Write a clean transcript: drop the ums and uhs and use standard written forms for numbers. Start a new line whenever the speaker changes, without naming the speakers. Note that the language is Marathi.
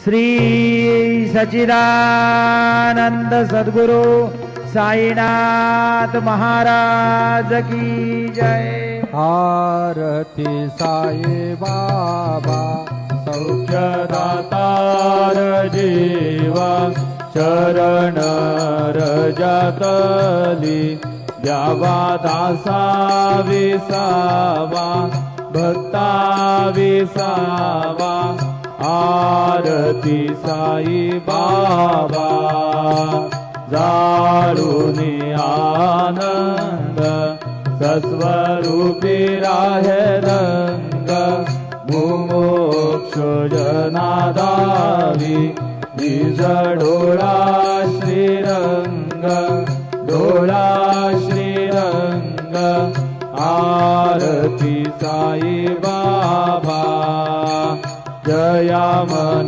श्री सच्चिदानंद सद्गुरु साईनाथ महाराज की जय।
आरती साई बाबा सौख्यदातार जीवा चरण रजतली द्यावा दासा विसावा भक्ता विसावा। आरती साई बाबा जाळूनी आनंद सस्वरूपी राहे रंग मुमोक्ष जनादावी निज डोळा श्रीरंग डोळा श्रीरंग। आरती साई बाबा जयामनी